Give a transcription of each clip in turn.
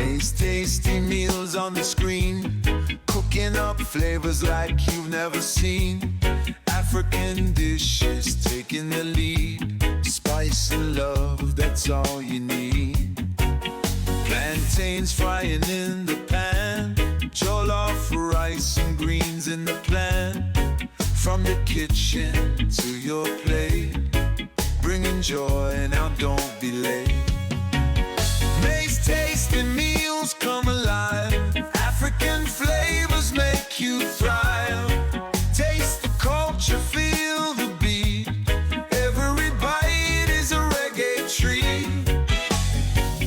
Taste tasty meals on the screen, cooking up flavors like you've never seen. African dishes taking the lead, spice and love, that's all you need. Plantains frying in the pan, jollof rice and greens in the plan. From the kitchen to your plate, bringing joy, now don't be late. Makes tasty meals come alive, African flavors make you thrive. Taste the culture, feel the beat, every bite is a reggae treat.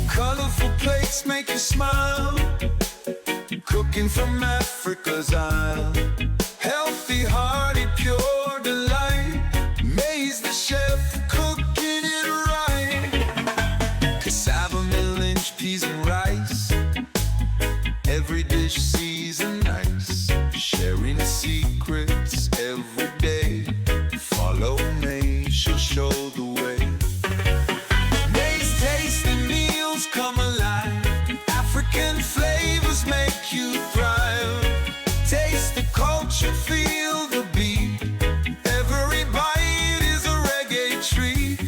Colorful plates make you smile, cooking from Africa's Isle. Healthy, hearty, pure delight, Maze the chef cooking it right. Cassava, millet, peas and rice, every dish seasoned nice. Sharing secrets every day, follow Maze, she'll show the way. Maze tasty meals come alive, African flavors make you thrive. Taste the culture, feel the beat, every bite is a reggae treat.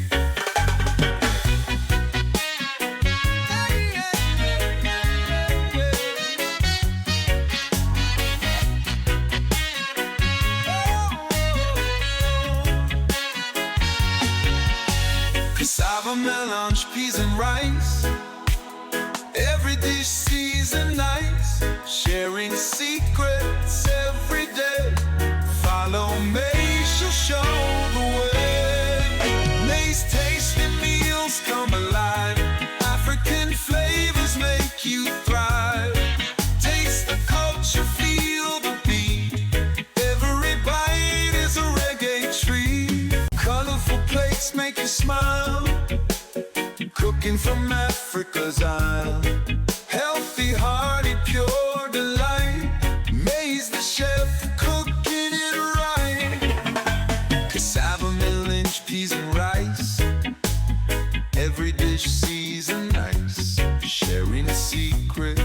Cassava, melange, peas and rice, every dish seasoned nice. Sharing secrets every day, follow Maze, she'll show the way. Maze tasty meals come alive, African flavors make you thrive. Taste the culture, feel the beat, every bite is a reggae treat. Colorful plates make you smile, cooking from Africa's Isle. Healthy, hearty, pure delight, Maze the chef cooking it right. Cassava, millet, peas and rice, every dish seasoned nice. Sharing a secret